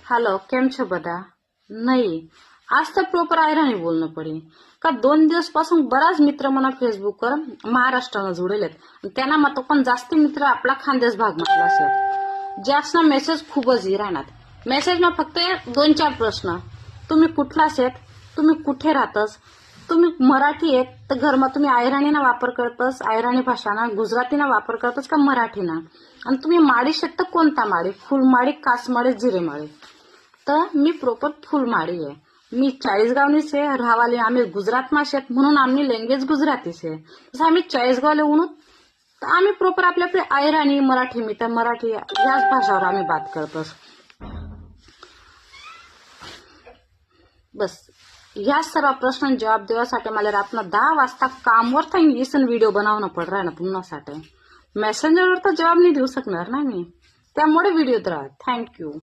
હાલો, કેમ છો બધા? नाही, आज तर प्रॉपर आयराणी बोलणं पडेल का 2 दिवसपासून बराच मित्र मला फेसबुकवर महाराष्ट्रानं जोडेलेत. त्यांना मग तो पण जास्ती मित्र आपला खानदेश भाग म्हटला असेल. ज्यासना मेसेज खूपच राहणार. मेसेजमा फक्त 2-4 प्रश्न. तुम्ही कुठला आहेत? तुम्ही कुठे राहतस? तुम्ही मराठी आहेत तर घरमा तुम्ही आयराणीना वापर करतस, आयराणी भाषाना, गुजरातीना वापर करतस का मराठीना? आणि तुम्ही माडी शेत तर कोणता माडी? फुलमाडी, कासमाडी, जिरेमाडी? तर मी प्रॉपर फुलमाडी आहे. मी चाळीसगावनीच आहे, राहावाले आम्ही गुजरातमा शेत म्हणून आम्ही लँग्वेज गुजरातीच आहे. तसं आम्ही चाळीसगावले म्हणून तर आम्ही प्रॉपर आपल्या आयराणी मराठी मी तर मराठी याच भाषावर आम्ही बात करतो. बस ह्या सर्व प्रश्नांना जवाब देण्यासाठी मला रातना 10 वाजता कामवर थांबून इसन व्हिडिओ बनवणं पड रहा ना तुम्हासाठी. मेसेंजरवर तर जवाब नाही देऊ शकणार ना मी, त्यामुळे व्हिडिओत राहा. थँक्यू.